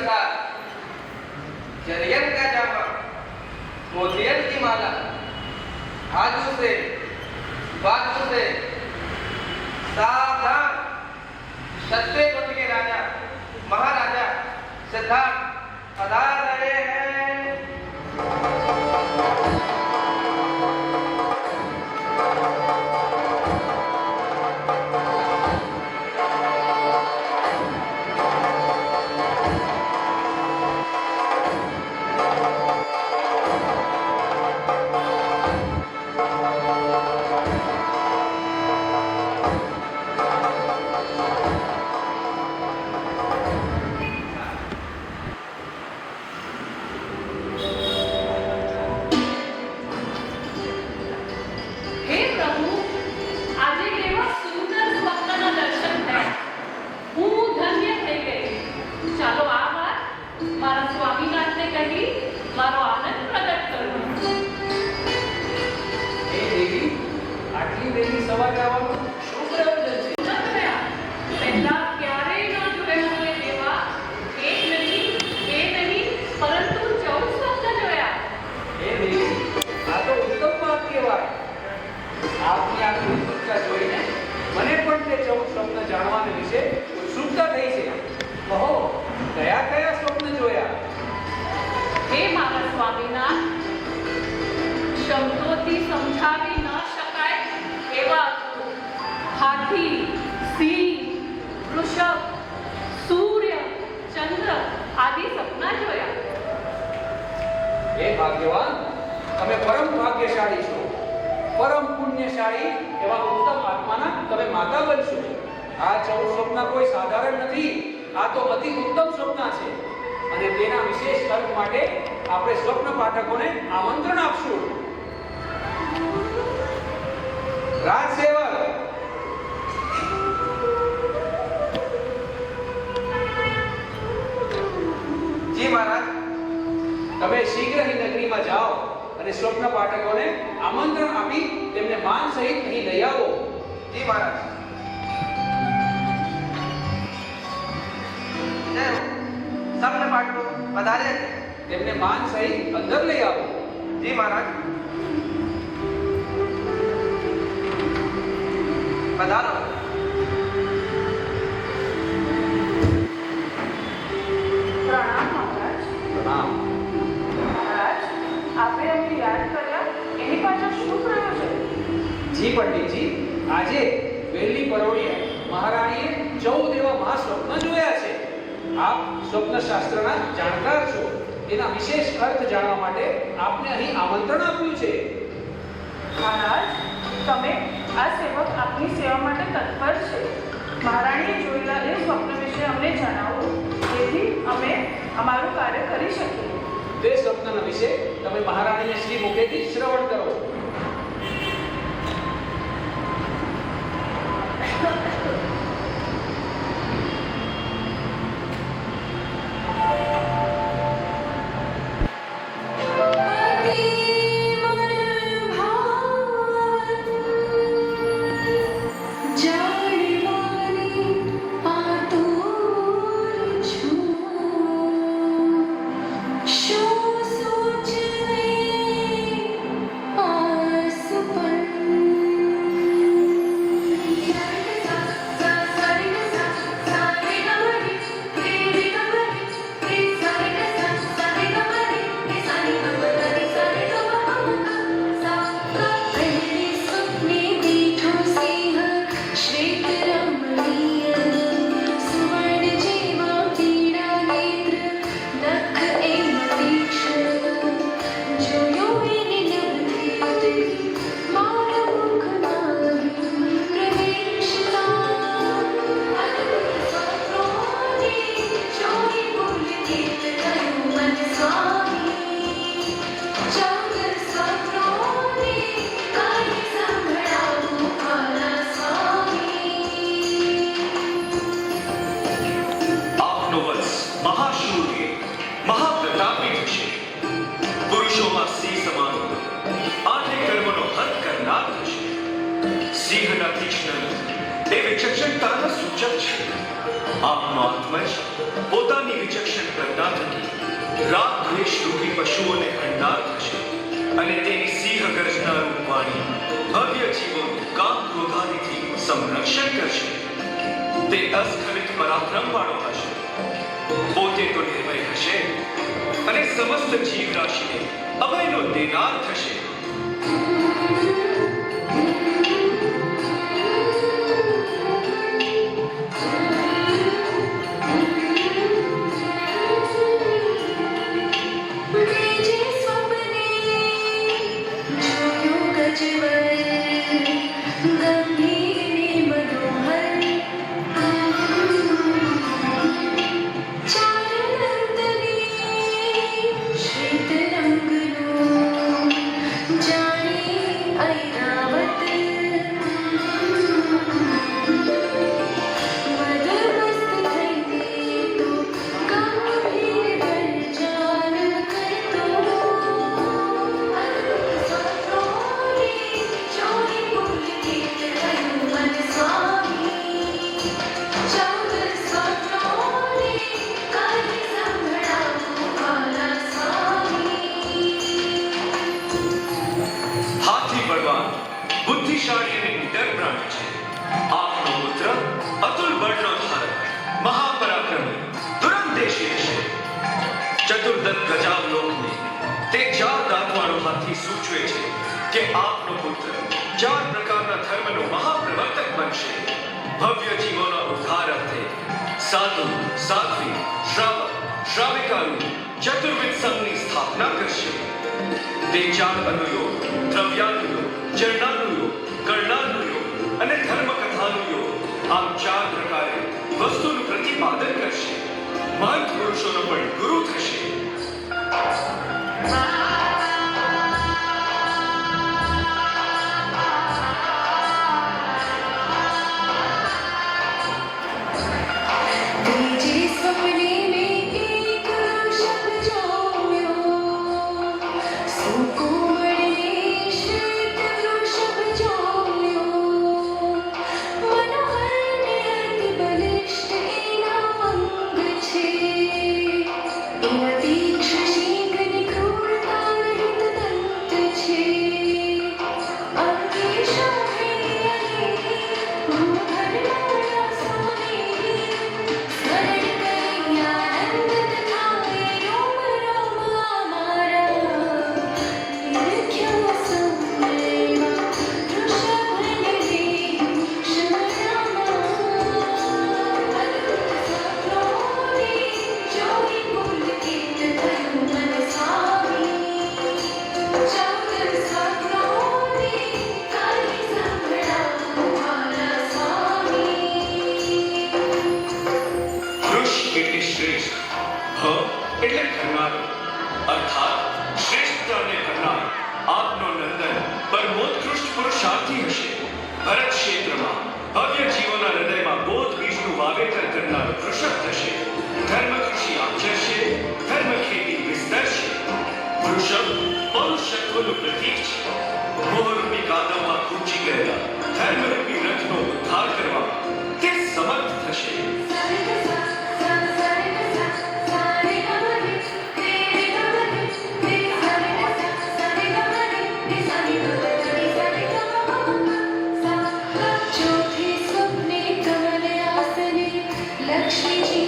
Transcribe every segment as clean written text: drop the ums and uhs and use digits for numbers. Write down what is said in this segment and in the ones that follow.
प्रसाद, जरियन का जामा, मोतियन की माला, हाथों से बातों से सावधान। सत्य कुट के राजा महाराजा सिद्धार्थ पधार रहे हैं। ભાગ્યવાન, તમે પરમ ભાગ્યશાળી છો, પરમ પુણ્યશાળી એવા ઉત્તમ આત્માના તમે માતા બનશો. આ 14 સ્વપ્ન કોઈ સાધારણ નથી, આ તો અતિ ઉત્તમ સ્વપ્ન છે અને તેના વિશેષ અર્થ માટે આપણે સ્વપ્ન પાઠકોને આમંત્રણ આપશું. રાજસેવક, જી મહારાજ. તમે શીઘ્ર ही નગરીમાં જાઓ અને સ્વપ્ન પાઠકોને આમંત્રણ આપી તેમને માન સહિત અહીં લઈ આવો. જી મહારાજ. સ્વપ્ન પાઠકો પધારે, તેમને માન સહિત અંદર લઈ આવો. જી મહારાજ. પધારો. પ્રણામ મહારાજ. પ્રણામ. મહારાજ, આપે અમને યાદ કર્યા એની પાછળ શું પ્રયોજન? જી પંડિતજી, આજે વહેલી પરોળીએ મહારાણીએ 14 એવા મહાસ્વપ્ન જોયા છે. આપ સ્વપ્ન શાસ્ત્રના જાણકાર છો, તેના વિશેષ અર્થ જાણવા માટે આપને અહીં આમંત્રણ આપ્યું છે. મહારાજ, તમે આ સેવક આપની સેવા માટે તત્પર છે. મહારાણીએ જોયેલા એ સ્વપ્ન વિશે અમને જણાવો, જેથી અમે અમારું કાર્ય કરી શકીએ. તે સ્વપ્નના વિશે તમે મહારાણીને શ્રી મુખેથી શ્રવણ કરો. વિચક્ષણતાના સૂચક છે. આપનો આત્મજ પોતાની વિચક્ષણ કરતા રાગ દ્વેષ રૂપી પશુઓને હંડાર થશે અને તેની સિંહ ગર્જનારૂપ વાણી ભવ્ય જીવોનું કામ ક્રોધાદિથી સંરક્ષણ કરશે. તે અસ્ખલિત પરાક્રમ વાળો હશે, પોતે તો નિર્ભય હશે અને સમસ્ત જીવ રાશિને અભયનો દેનાર થશે. બુદ્ધિશાળી અને નિડર પ્રાણી છે. આપનો પુત્ર અતુલ બળનો ધારક, મહાપરાક્રમી, દુરંદેશી હશે. ચતુર્દત્ત ગજાવલોકને તે 4 દાંતવાળો હાથી સૂચવે છે કે આપનો પુત્ર 4 પ્રકારના ધર્મનો મહાપ્રવર્તક બનશે. ભવ્ય જીવોના ઉદ્ધાર અર્થે સાધુ, સાધ્વી, શ્રાવક, શ્રાવિકાનું ચતુર્વિધ સંઘની સ્થાપના કરશે. તે 4 અનુયોગ, દ્રવ્યાનુયોગ, ચરણાનુયોગ, કર્ણાનુયોગ અને ધર્મકથાનુયોગ, આમ 4 પ્રકારે વસ્તુનું પ્રતિપાદન કરશે. મહંત પુરુષોનો પણ ગુરુ થશે. એટલે કરનાર, અર્થાત શ્રેષ્ઠતાને કરનાર આપનો નંદન પરમોત્કૃષ્ટ પુરુષાર્થી હશે. ભરત ક્ષેત્રમાં ભવ્ય જીવોના હૃદયમાં બોધ બીજનું વાવેતર કરનાર વૃષભ થશે. ધર્મ કૃષિ આચરશે, ધર્મ ખેતી વિસ્તરશે. વૃષભ પૌરુષત્વનું પ્રતીક છે. મોહરૂપી કાદવમાં ખૂંચી ગયેલા ધર્મરૂપી રથનો ઉદ્ધાર કરવા તે સમર્થ થશે. लक्ष्मी जी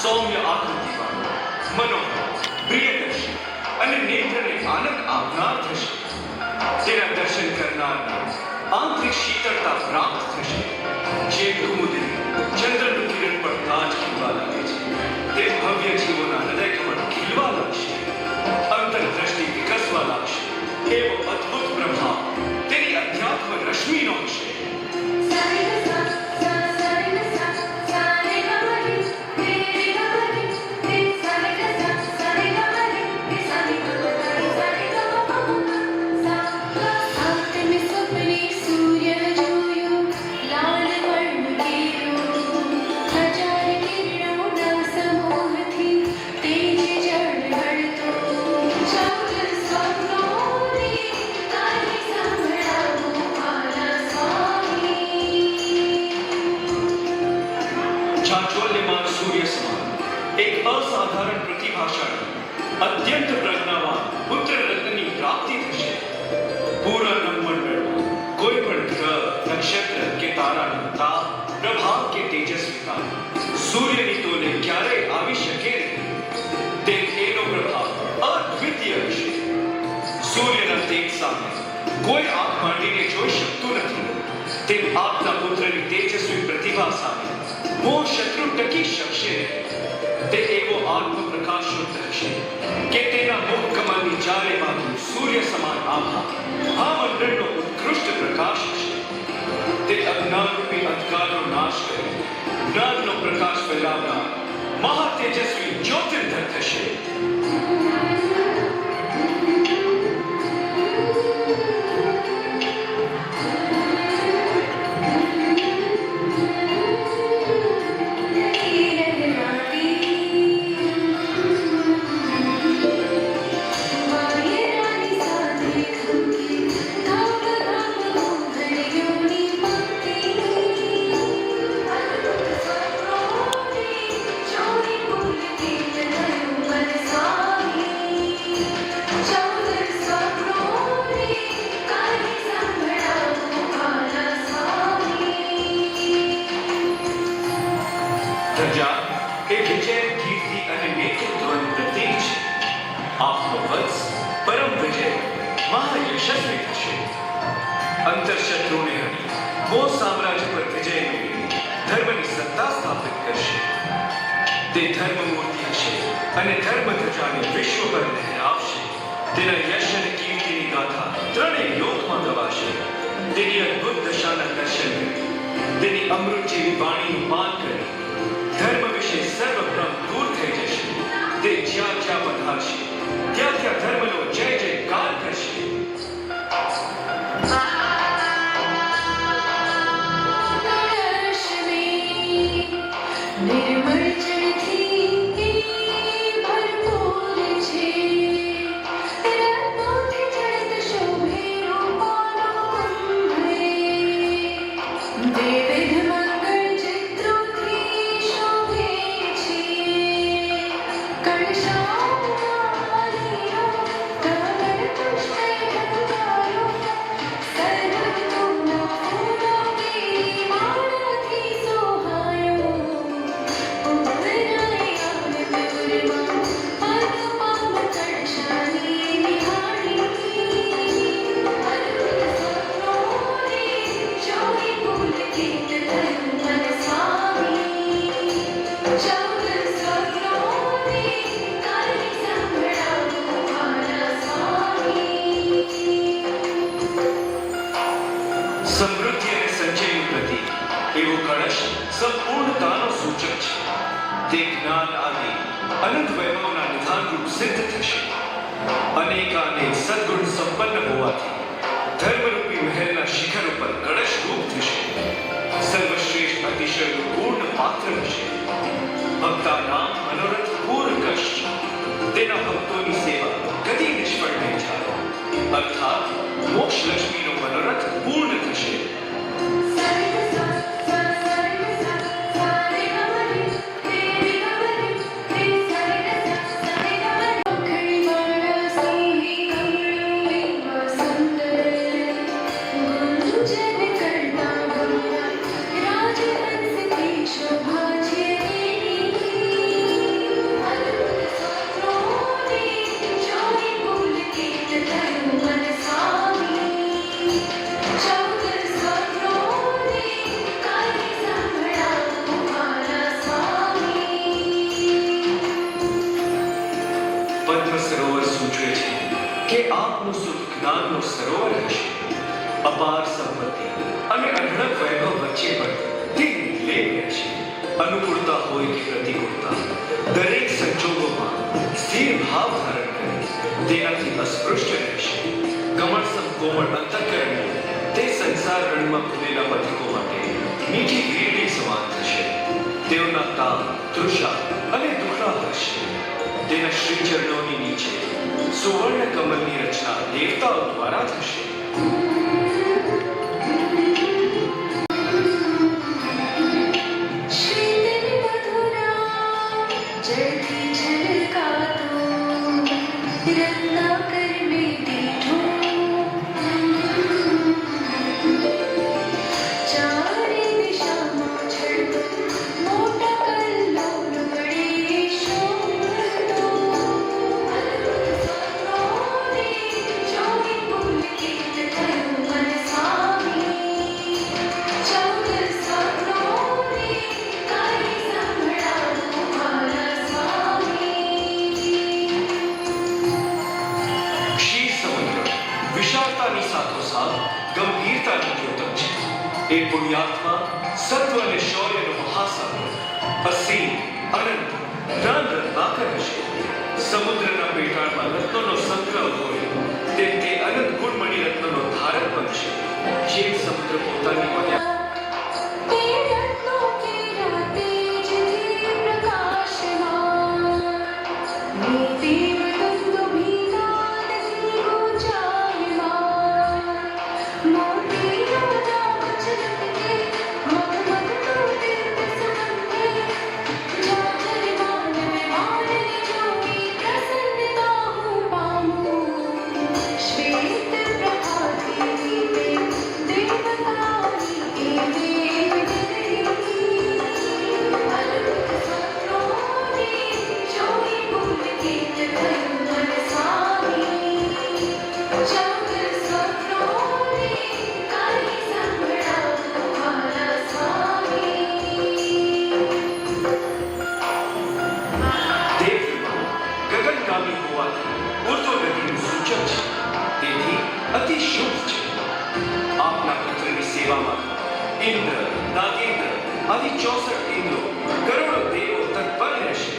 સૌમ્ય આકૃતિવાળો, મનોહર, પ્રિયદર્શી અને નેત્રને આનંદ આપનાર થશે. તેના દર્શન કરનારને આંતરિક શીતળતા પ્રાપ્ત થશે. જે કુમુદની ચંદ્રનું કિરણ પડતા જ ખીલવા લાગે છે, તે ભવ્ય જીવોના હૃદય કમળ ખીલવા લાગશે, અંતરદ્રષ્ટિ વિકસવા લાગશે. એવો અદ્ભુત પ્રભાવ તેની અધ્યાત્મ રશ્મિનો હશે. ચાંચોલ્યમાન સૂર્ય સમાન એક અસાધારણ પ્રતિભાશાળી, અત્યંત પ્રજ્ઞાવાન પુત્ર રત્નની પ્રાપ્તિ થશે. પૂરા નવમંડળમાં કોઈ પણ ગ્રહ, નક્ષત્ર કે તારાનો તાપ, પ્રભાવ કે તેજસ્વીતા સૂર્યની તોલે ક્યારેય આવી શકે નહીં. એનો પ્રભાવ અદ્વિતીય હશે. સૂર્યના તેજ સામે કોઈ આંખ માંડીને જોઈ શકતું નથી. તેમ આપના પુત્રની તેજસ્વી પ્રતિભા સામે મોહ શત્રુ ટકી શકશે નહીં. તે એવો આત્મપ્રકાશોત્તર હશે કે તેના મુખ કમળની ચારે બાજુ સૂર્ય સમાન આભા આ મંડળનો ઉત્કૃષ્ટ પ્રકાશ હશે. તે અજ્ઞાનરૂપી અંધકારનો નાશ કરી જ્ઞાનનો પ્રકાશ ફેલાવનાર મહાતેજસ્વી જ્યોતિર્ધર થશે. ધજા એ વિજય, કીર્તિ અને નેતૃત્વનું પ્રતીક છે. આપનો વત્સ પરમ વિજય, મહાયશસ્વી થશે. અંતરશત્રુને હરી મોહ સામ્રાજ્ય પર વિજય મેળવી ધર્મની સત્તા સ્થાપિત કરશે. તે ધર્મમૂર્તિ હશે અને ધર્મ ધજાને વિશ્વ પર લહેરાવશે. તેના યશ અને કીર્તિની ગાથા ત્રણેય લોકમાં ગવાશે. તેની અદ્ભુત દશાના દર્શન કરી, તેની અમૃત જેવી વાણીનું પાન કરી ધર્મ વિશે સર્વ ભ્રમ દૂર થઈ જશે. તે જ્યાં જ્યાં પધારશે ત્યાં ત્યાં ધર્મનો જય જયકાર કરશે. નિર્મળ જળથી ભરપૂર છે, રત્નોથી જડિત શોભે રૂપાનો કુંભ. વિવિધ મંગળ ચિત્રોથી શોભે કળશ સંપૂર્ણતાનો સૂચક છે. તે જ્ઞાન આદિ અનંત વૈભવના નિધાનરૂપ સિદ્ધ થશે. અનેકાનેક સદ્ગુણ સંપન્ન હોવાથી ધર્મરૂપી મહેલના શિખર ઉપર કળશ રૂપ થશે. સર્વશ્રેષ્ઠ અતિશયનું પૂર્ણ પાત્ર હશે. ભક્તાના મનોરથ પૂર્ણ કરશે. તેના ભક્તોની સેવા કદી નિષ્ફળ નહીં જાય. અર્થાત મોક્ષ લક્ષ્મીનો મનોરથ પૂર્ણ થશે. પદ્મ સરોવર સૂચવે છે કે આપનું સુખ જ્ઞાનનો સરોવર હશે. અપાર સંપત્તિ અને અઢળક વૈભવ વચ્ચે પણ તે નિર્લેપ છે. અનુકૂળતા હોય કે પ્રતિકૂળતા, દરેક સંજોગોમાં સ્થિર ભાવ ધારણ કરે તેનાથી અસ્પૃશ્ય રહેશે. કમળસમ કોમળ અંતઃકરણની તે સંસાર રણમાં ખુલેલા પથિકો માટે મીઠી વીરડી સમાન થશે. તેઓના તાપ, તૃષા અને દુઃખા હશે. તેના શ્રી ચરણોની નીચે સુવર્ણ કમલની રચના દેવતાઓ દ્વારા થશે. વિશાળતાની સાથોસાથ ગંભીરતાનું દ્યોતક છે. એ પુણ્યાત્મા સત્વ અને શૌર્યનો મહાસાગર, અસીમ, અનંત, જ્ઞાન રત્નાકર હશે. સમુદ્રના પેટાળમાં રત્નોનો સંગ્રહ હોય તેમ તે અનંત ગુણમણી રત્નોનો ધારક બનશે. જે સમુદ્ર પોતાની મર્યાદા અતિ શુભ છે. આપના પુત્રની સેવામાં ઇન્દ્ર, નાગેન્દ્ર આદિ 64 ઇન્દ્રો, કરોડો દેવો તત્પર રહેશે.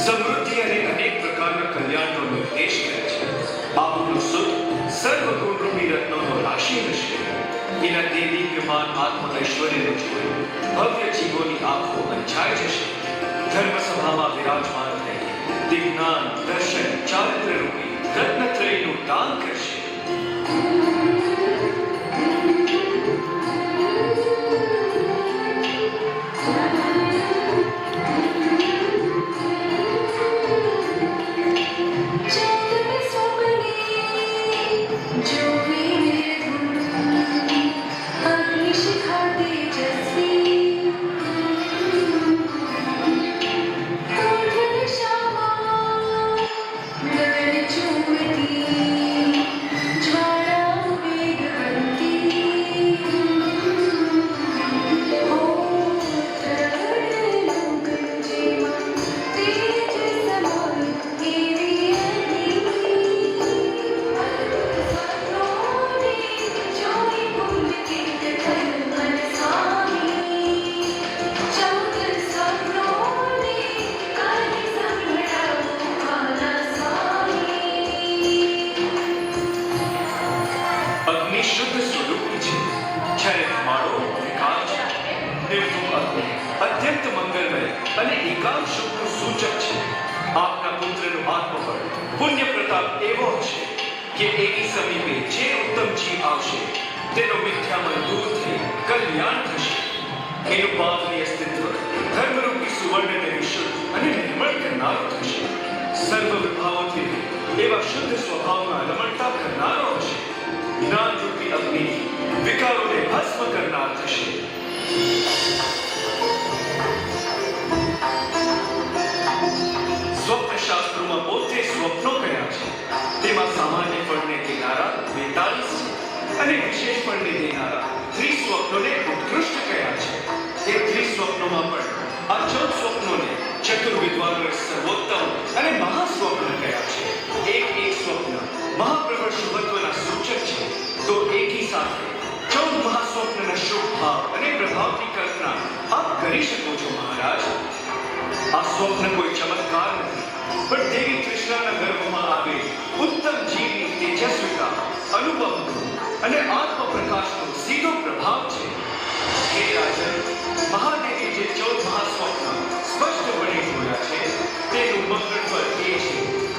સમૃદ્ધિ અને અનેક પ્રકારના કલ્યાણનો નિર્દેશ કરે છે. આપનું સુખ સર્વગુણરૂપી રત્નોનો રાશિ હશે. એના દેદીપ્યમાન આત્મઐશ્વર્યને જોઈ ભવ્ય જીવોની આંખો અંજાઈ જશે. ધર્મસભામાં વિરાજમાન થઈ તે જ્ઞાન, દર્શન, ચારિત્ર્ય રૂપી રત્નત્રયનું દાન કરે जो निर्धुम अग्निशिखा तेजस्वी कठिन श्यामा गगन चूमती ज्वाला वेगवंती होत्र लोक जेमा तेज समान एवी सत्रोने जोई पुण्य तीर्थ धर्म मन स्वामी चौदह सत्रोने काली संभळाओ काला स्वामी અગ્નિ શુદ્ધ સ્વરૂપી છે, જ્યારે ધુમાડો વિકાર છે. નિર્ધૂમ અગ્નિ અત્યંત મંગલમય અને એકાંત સુખનું સૂચક છે. આપના પુત્રનું આત્મબળ પુણ્ય પ્રતાપ એવો છે કે એની સમીપે જે ઉત્તમ જીવ આવશે તેનો મિથ્યામય દૂર થઈ કલ્યાણ થશે. એનું પાવની અસ્તિત્વ ધર્મરૂપી સુવર્ણને વિશુદ્ધ અને નિર્મળ કરનારો થશે. સર્વ વિભાવોથી એવા શુદ્ધ સ્વભાવના રમણતા કરનારો હશે. જ્ઞાનરૂપી અગ્નિ વિકારોને ભસ્મ કરનાર થશે. સ્વપ્ન શાસ્ત્રોમાં 72 સ્વપ્નો કયા છે. તેમાં સામાન્ય ફળને દેનારા 42 છે અને વિશેષ ફળને દેનારા 30 સ્વપ્નોને ઉત્કૃષ્ટ કયા છે. તે 30 સ્વપ્નોમાં પણ આ 14 સ્વપ્નોને ચતુર્વિદ્વાનોએ સર્વોત્તમ અને મહાસ્વપ્ન કયા છે. એક સ્વપ્ન મહાપ્રબળ શુભત્વના સૂચક છે, તો એકી સાથે 14 મહાસ્વપ્નના શુભ ભાવ અને પ્રભાવની કલ્પના આપ કરી શકો છો મહારાજ. આ સ્વપ્ન કોઈ ચમત્કાર નથી, પણ દેવી કૃષ્ણના ગર્ભમાં આવે ઉત્તમ જીવની તેજસ્વીતા, અનુપમ ગુણ અને આત્મપ્રકાશનો સીધો પ્રભાવ છે. હે રાજન, મહાદેવી જે 14 મહાસ્વપ્ન સ્પષ્ટપણે જોયા છે તેનું મંગળ ફળ એ છે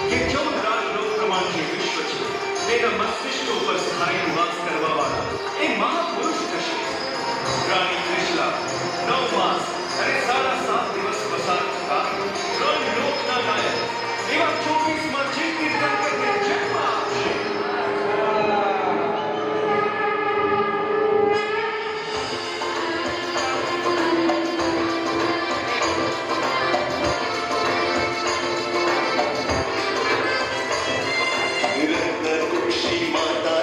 કે 14 રાજલોક પ્રમાણ જે વિશ્વ છે તેના મસ્તિષ્ક ઉપર સ્થાયી નિવાસ કરવાવાળા એ મહાપુરુષ થશે. રાણી ત્રિશલા 9 માસ અને 7.5 દિવસ પસાર થતા 3 લોકના નાયક એવા 24માં જે તીર્થંકરને જન્મ આપશે. निरंतर खुशी माता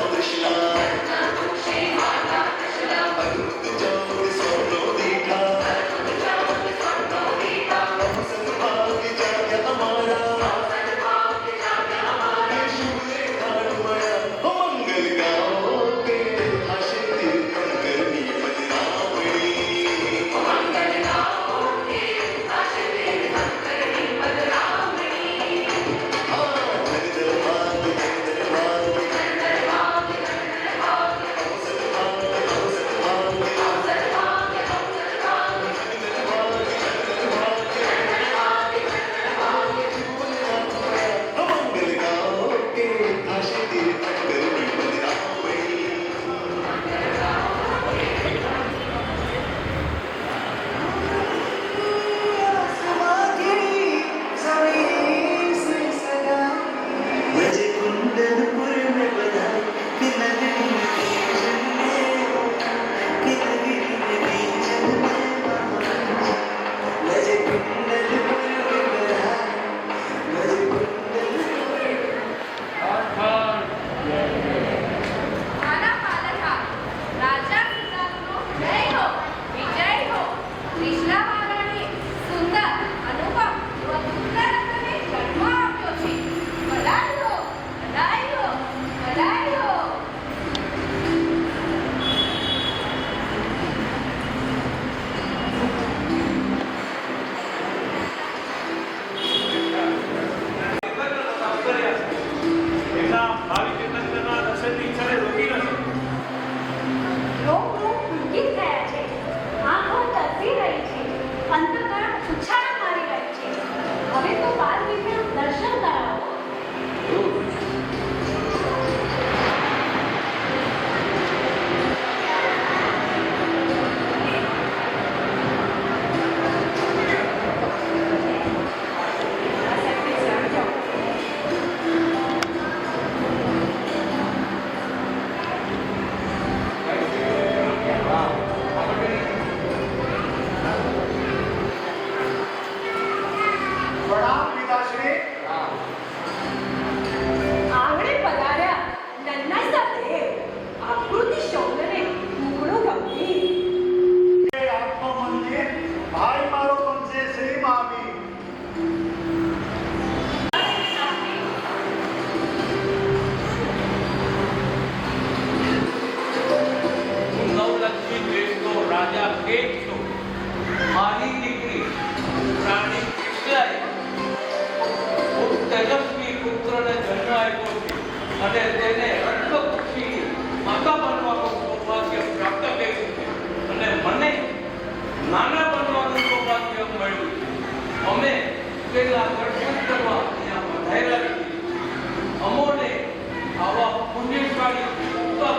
ભાગ્યશાળી ઉત્તમ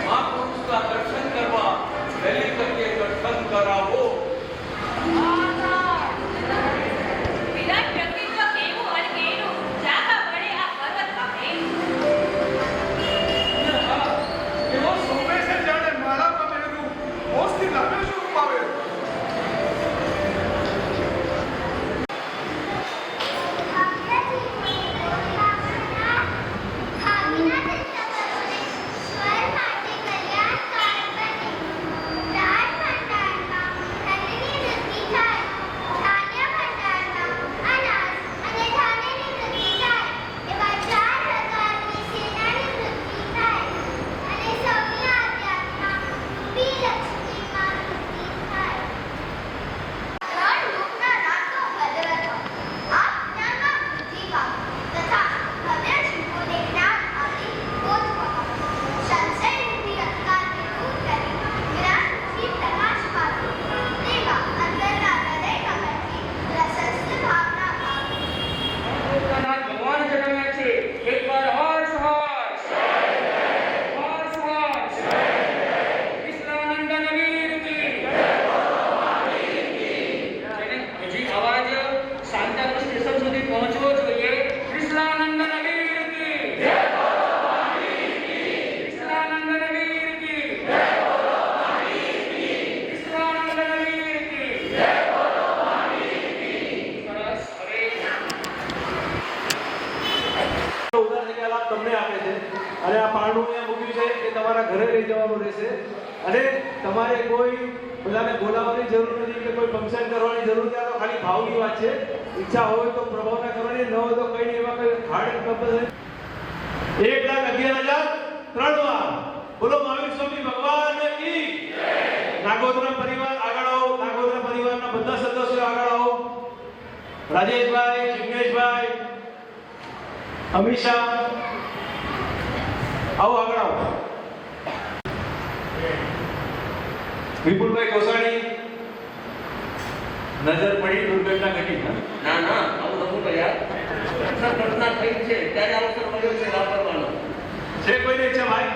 મહાપુરુષના દર્શન કરવા વહેલી તકે દર્શન કરાવો. વિરાટ વ્યક્તિત્વ કેવું અને કેનું જાગા પડે આ પર્વત પાસે. એવો શોભે છે જાણે મારા પમેરું મોસ્તી લાગે શું પાવે. ભગવાન જન્મ્યા છે. એકવાર હર્ષ હર્ષ હર્ષ હર્ષ. કૃષ્ણાનંદન વીર કી જેને હજી અવાજ શાંતાપુર સ્ટેશન સુધી પહોંચવો જોઈએ. કૃષ્ણાનંદન વીર કી કૃષ્ણાનંદન વીર કી કૃષ્ણાનંદન વીર કી. સરસ. હવે ઉદાહરણ તરીકે આ લાભ તમને આપે છે અને આ પારણું અહીંયા મૂક્યું છે કે તમારા ઘરે લઈ જવાનું રહેશે અને તમારે કોઈ બધાને બોલાવવાની જરૂર નથી કે કોઈ ફંક્શન કરવાની જરૂર નથી. આ તો ખાલી ભાવની વાત છે. ઈચ્છા હોય તો પ્રભાવના કરવાની, ન હોય તો કઈ નહીં. એવા કઈ હાર્ડ પર્પઝ છે. 1,11,003 વાર બોલો મહાવીર સ્વામી ભગવાન કી જય. નાગોદરા પરિવાર આગળ આવો. નાગોદરા પરિવારના બધા સદસ્યો આગળ આવો. રાજેશભાઈ, જિગ્નેશભાઈ, અમીષા, આવો આગળ આવો. વિપુલભાઈ કોસાણી, નજર પડી દુર્ઘટના ઘટી. ના ના આવું નતું કર્યા. ઘટના થઈ છે ત્યારે અવસર મળ્યો છે વાપરવાનો. છે કોઈને ઈચ્છા ભાઈ?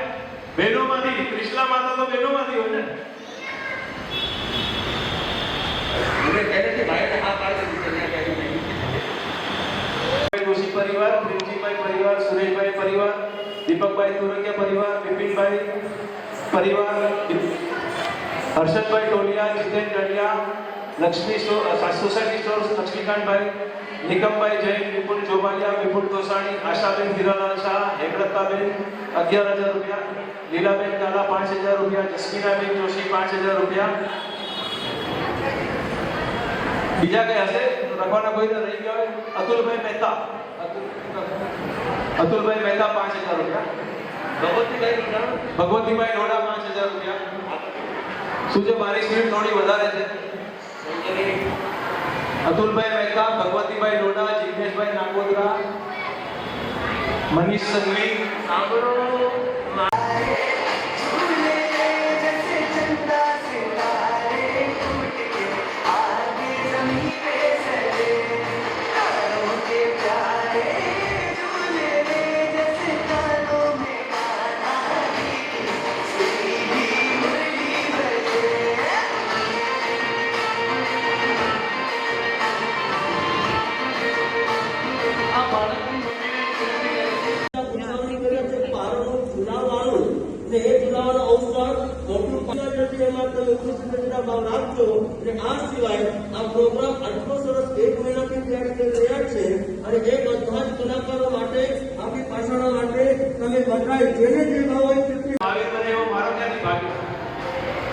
બહેનોમાંથી ત્રિશલા માતા તો બહેનોમાંથી હોય ને. મને પહેલેથી ભાઈને હા પાડી દીધી છે ત્યાં કઈ નહીં. જોશી પરિવાર, પ્રેમજીભાઈ પરિવાર, સુરેશભાઈ પરિવાર, દીપકભાઈ તુરંગિયા પરિવાર, બિપિનભાઈ પરિવાર, હર્ષદભાઈ ટોલિયા, જીતેન ડડિયા, લક્ષ્મી સોસાયટી સ્ટોર્સ લક્ષ્મીકાંતભાઈ, નિકમભાઈ જૈન, વિપુલ જોબાલિયા, વિપુલ તોસાણી, આશાબેન હીરાલાલ શાહ, હેમલતાબેન 11,000 રૂપિયા, લીલાબેન કાલા 5,000 રૂપિયા, જસ્મીનાબેન જોશી 5,000 રૂપિયા. બીજા કઈ હશે રખવાના કોઈ રહી ગયા હોય? અતુલભાઈ મહેતા, અતુલભાઈ મહેતા 5,000 રૂપિયા. ભગવતીભાઈ ડોડા 5,000 રૂપિયા. શું છે મારી સ્પીડ થોડી વધારે છે. અતુલભાઈ મહેતા, ભગવતીભાઈ ડોડા, જિગ્નેશભાઈ નાગોદરા, મનીષ સંઘવી. સાંભળો આ સિવાય આ પ્રોગ્રામ આટલો સરસ 1 મહિનાથી તૈયાર કરી રહ્યા છે અને એ બધા જ કલાકારો માટે આપણી પાછળ માટે તમે બધાય જેને જે ભાવ હોય તેટલી મહાવીર બને એવો મારો ક્યાંથી ભાગ્ય.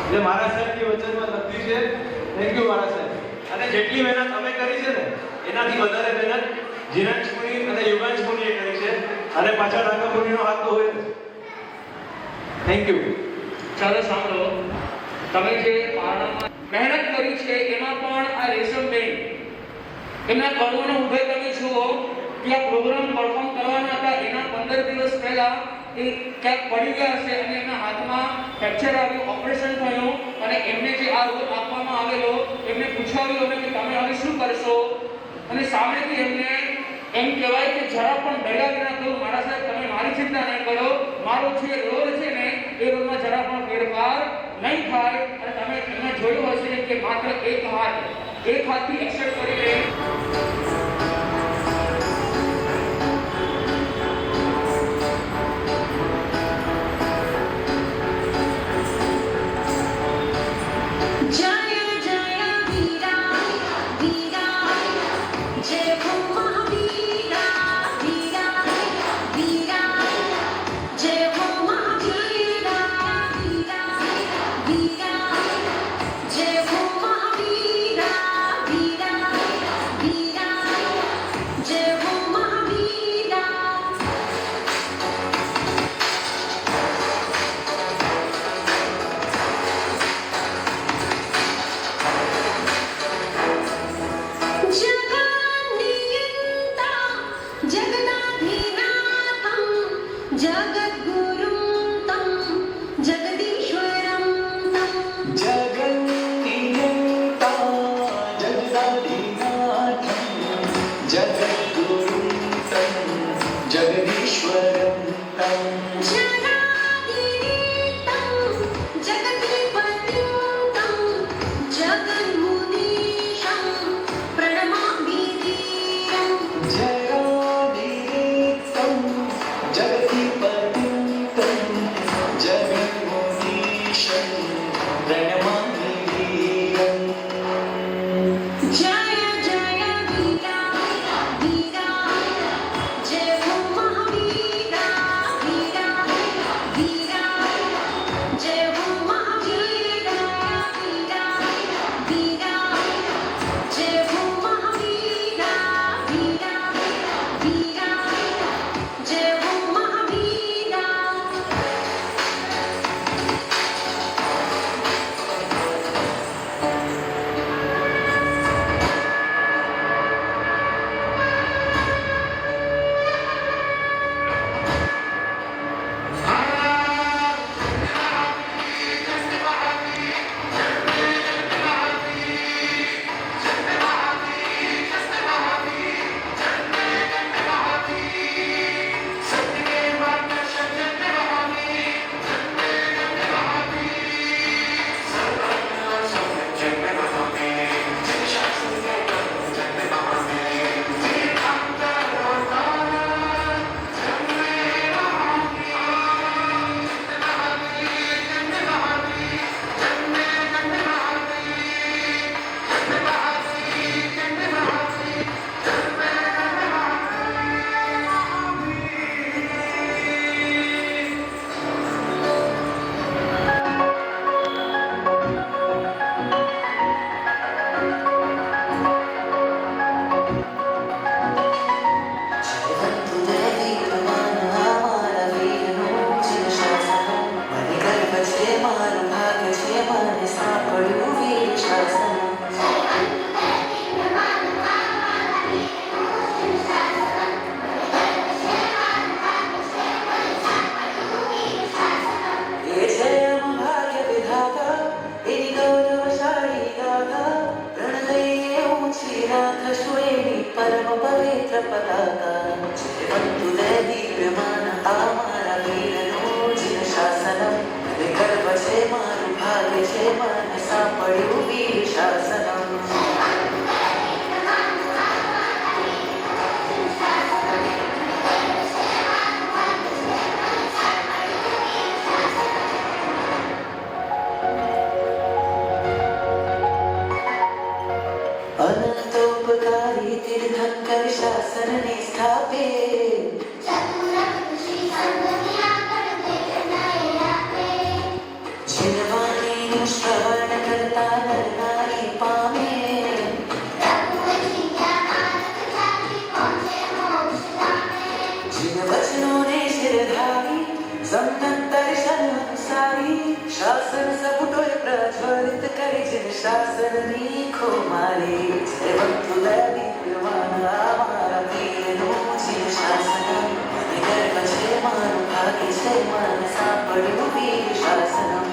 એટલે મારા સાહેબની વચનમાં લખ્યું છે. થેન્ક યુ મારા સાહેબ. અને જેટલી મહેનત અમે કરી છે ને એનાથી વધારે મહેનત જીનાંશ મુનિ અને યુગાંશ મુનિએ કરી છે અને પાછળ નાગા મુનિનો હાથ તો હોય. Thank you. ચાલો સાંભળો. તમે જે પારણામાં મહેનત કરી છે એમાં પણ આ રેશમબેન એમના કર્મનો ઉદય તમે જુઓ કે આ પ્રોગ્રામ પરફોર્મ કરવાના હતા એના 15 દિવસ પહેલા એ ક્યાંક પડી ગયા હશે અને એમના હાથમાં ફ્રેક્ચર આવ્યું, ઓપરેશન થયું અને એમને જે આ રોગ આપવામાં આવેલો એમને પૂછાવ્યું અમે કે તમે હવે શું કરશો અને સામેથી એમને એમ કહેવાય કે જરા પણ ડર્યા વિના કહ્યું મારા સાહેબ તમે મારી ચિંતા ન કરો, મારો જે રોડ છે ને એ રોડમાં જરા પણ ફેરફાર નહીં થાય. અને તમે અહીંયા જોયું હશે કે માત્ર એક હાથથી એક્સેપ્ટ કરી રહી जय जय वीरा वीरा जय हो महावीरा वीरा वीरा जय हो महावीरा वीरा वीरा जय हो महावीरा वीरा वीरा जय हो महावीरा जगन्नियन्ता जगदाधिनाथं जगद्गुरुं तं जगदीश्वरं तं जगन्नियन्ता जगदाधिनाथं जगद्गुरुं तं जगदीश्वरं तं जगादिनीतं जगदीपतिं तं जगन्मुनीशं प्रणमामि धीरम् जगादिनीतं जगदीपतिं तं जगन्मुनीशं प्रणमामि वीरम् जय जय वीरा वीरा जय हो महावीरा वीरा वीरा जय हो महावीरा वीरा वीरा जय हो महावीरा वीरा वीरा जय हो महावीरा परम पवित्र पताका जयवन्तु दैदीप्यमान आमारा वीरनो जिन शासनम गर्भ છે મારું ભાગ્ય છે મને સાંભળ્યું વીર શાસનમ अनंतोपकारी तीर्थंकर शासन ने स्थापे जिनवाणी श्रवण करता नर नारी पामे जिन वचनों ने शिरधारी समतन दर्शन अनुसारी शासन सब टोय प्रज्वलित करे जिन शासन नीखो मारे जयवंतु दैदीप्यमान आमारा वीरनो जिन शासनम गर्भ છે મારું ભાગ્ય છે મને સાંભળ્યું વીર શાસનમ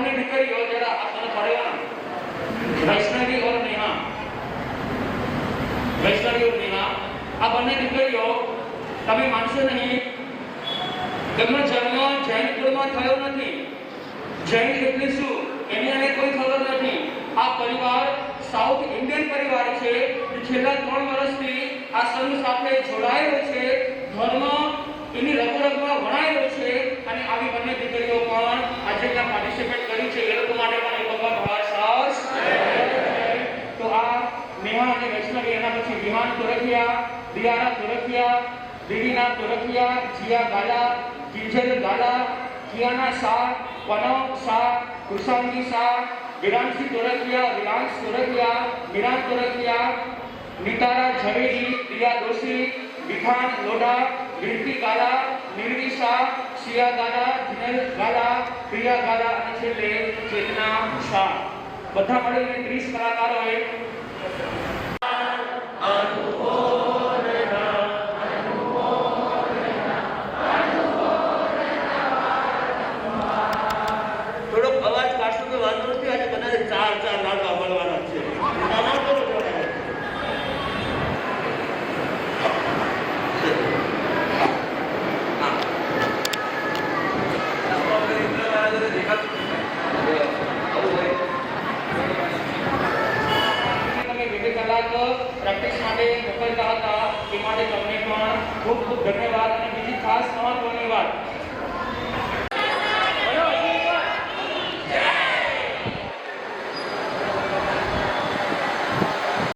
બંને દીકરીઓ જરા આ તને પડ્યો વૈષ્ણવી ઓર નેહા, વૈષ્ણવી ઓર નેહા, આ બંને દીકરીઓ તમે માનશો નહીં, તેમનો જન્મ જૈન કુળમાં થયો નથી. જૈન એટલે શું એની અને કોઈ ખબર નથી. આ પરિવાર સાઉથ ઇન્ડિયન પરિવાર છે જે છેલ્લા 3 વર્ષથી આ સંઘ સાથે જોડાયેલો છે. ધર્મ એની રગરગમાં વણાયેલો છે અને આવી બંને દીકરીઓ પણ આજે ત્યાં પાર્ટિસિપેટ કરી છે. એ લોકો માટે પણ એક વખત હર્ષ. તો આ નેહા અને વૈષ્ણવી, એના પછી વિહાન તોરખિયા, દિયારા તોરખિયા, દીદીના તોરખિયા, જીયા ગાલા, કિંજલ ગાલા, કિયાના શાહ, પનવ શાહ, કુશાંગી શાહ, વિરાંશી તોરખિયા, વિરાંશ તોરખિયા, વિરાંત તોરખિયા, નિતારા ઝવેરી, પ્રિયા દોશી, વિધાન લોઢા, વિરતી ગાલા, નિર્વી શાહ, શિયા ગાલા, જીનલ ગાલા, પ્રિયા ગાલા અને છેલ્લે ચેતના શાહ. બધા મળીને 30 કલાકારોએ થોડોક અવાજ કાઢશો તો વાંધો નથી. આજે બધાને 4 લાડવા મળવાના છે. આમાં કરો જોડાય. તમે 2 કલાક પ્રેક્ટિસ માટે મોકલતા હતા એ માટે તમને પણ ખૂબ ખૂબ ધન્યવાદ. અને બીજી ખાસ મહત્વની વાત,